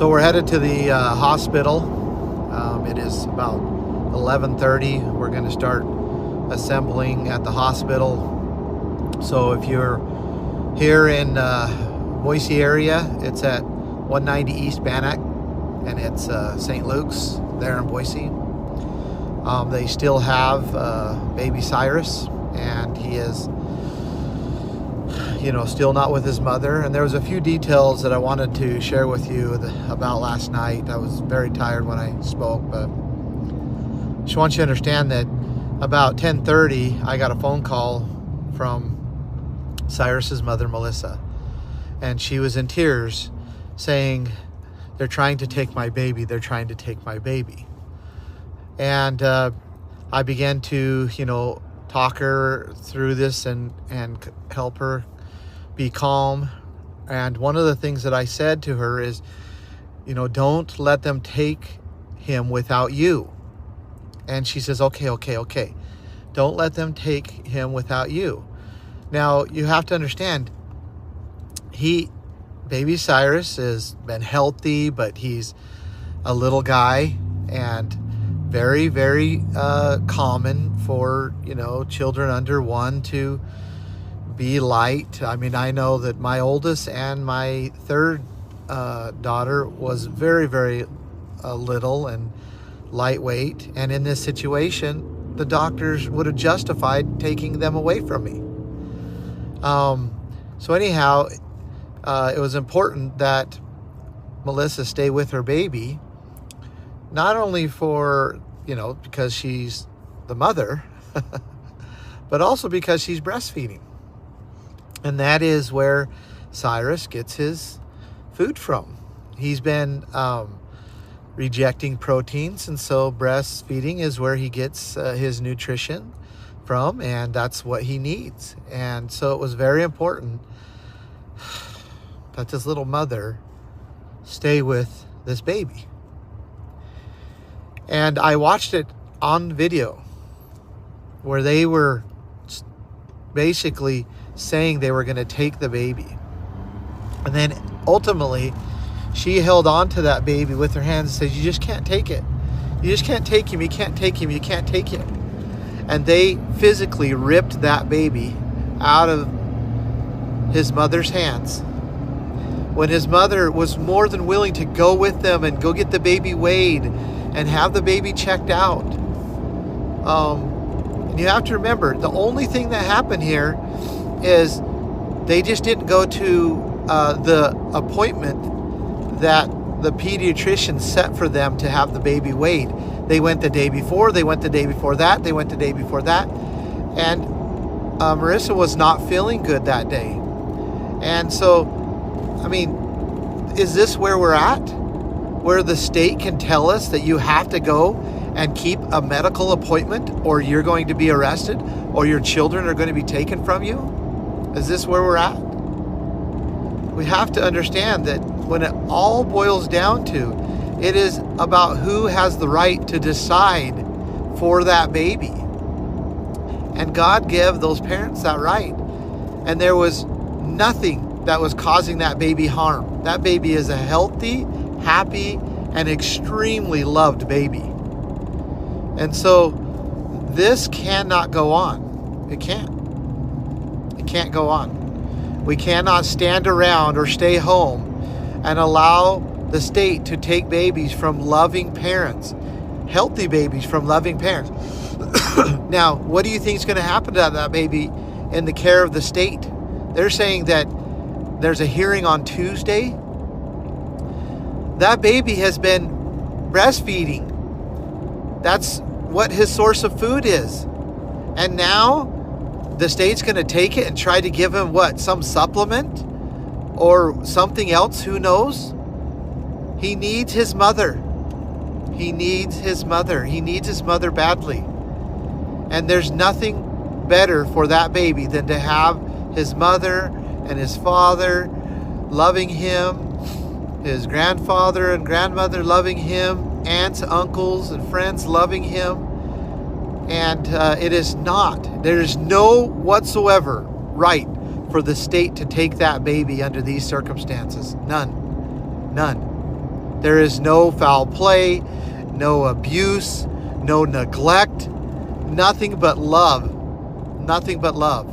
So we're headed to the hospital. It is about 11:30. We're going to start assembling at the hospital. So if you're here in Boise area, it's at 190 East Bannock, and it's St. Luke's there in Boise. They still have baby Cyrus, and he is still not with his mother. And there was a few details that I wanted to share with you about last night. I was very tired when I spoke, but I just want you to understand that about 10:30, I got a phone call from Cyrus's mother, Melissa, and she was in tears saying, "They're trying to take my baby. They're trying to take my baby." And I began to, talk her through this and help her be calm. And one of the things that I said to her is, don't let them take him without you. And she says, okay. Don't let them take him without you. Now, you have to understand, baby Cyrus has been healthy, but he's a little guy, and very, very common for, children under 1 to be light. I mean, I know that my oldest and my third daughter was very, very little and lightweight. And in this situation, the doctors would have justified taking them away from me. So anyhow, it was important that Melissa stay with her baby, not only for, because she's the mother, but also because she's breastfeeding. And that is where Cyrus gets his food from. He's been rejecting proteins, and so breastfeeding is where he gets his nutrition from, and that's what he needs. And so it was very important that this little mother stay with this baby. And I watched it on video where they were basically saying they were going to take the baby. And then ultimately, she held on to that baby with her hands and said, "You just can't take it. You just can't take him. You can't take him. You can't take him." And they physically ripped that baby out of his mother's hands, when his mother was more than willing to go with them and go get the baby weighed and have the baby checked out. And you have to remember, the only thing that happened here is they just didn't go to the appointment that the pediatrician set for them to have the baby weighed. They went the day before, they went the day before that, they went the day before that. And Marissa was not feeling good that day. And so, I mean, is this where we're at? Where the state can tell us that you have to go and keep a medical appointment, or you're going to be arrested, or your children are going to be taken from you? Is this where we're at? We have to understand that when it all boils down to, it is about who has the right to decide for that baby. And God gave those parents that right. And there was nothing that was causing that baby harm. That baby is a healthy, happy, and extremely loved baby. And so this cannot go on. It can't. It can't go on. We cannot stand around or stay home and allow the state to take babies from loving parents, healthy babies from loving parents. Now, what do you think is going to happen to that baby in the care of the state? They're saying that there's a hearing on Tuesday. That baby has been breastfeeding. That's what his source of food is. And now the state's going to take it and try to give him what? Some supplement or something else? Who knows? He needs his mother. He needs his mother. He needs his mother badly. And there's nothing better for that baby than to have his mother and his father loving him, his grandfather and grandmother loving him, aunts, uncles, and friends loving him. And there is no whatsoever right for the state to take that baby under these circumstances. None. There is no foul play, no abuse, no neglect, nothing but love. Nothing but love.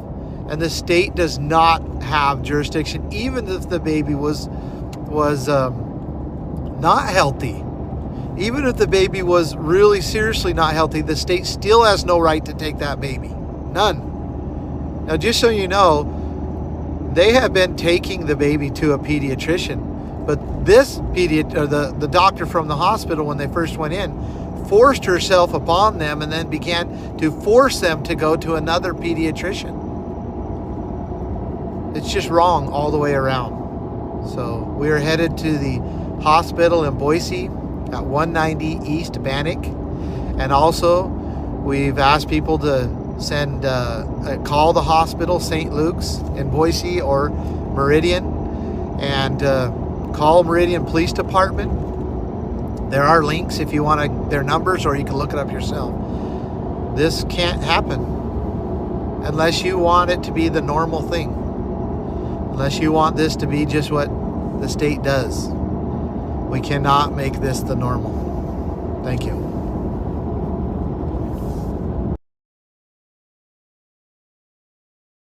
And the state does not have jurisdiction, even if the baby was not healthy. Even if the baby was really seriously not healthy, the state still has no right to take that baby. None. Now, just so you know, they have been taking the baby to a pediatrician, but this the doctor from the hospital, when they first went in, forced herself upon them and then began to force them to go to another pediatrician. It's just wrong all the way around. So we are headed to the hospital in Boise at 190 East Bannock. And also, we've asked people to send call the hospital, St. Luke's in Boise, or Meridian, and call Meridian Police Department. There are links if you want their numbers, or you can look it up yourself. This can't happen unless you want it to be the normal thing. Unless you want this to be just what the state does. We cannot make this the normal.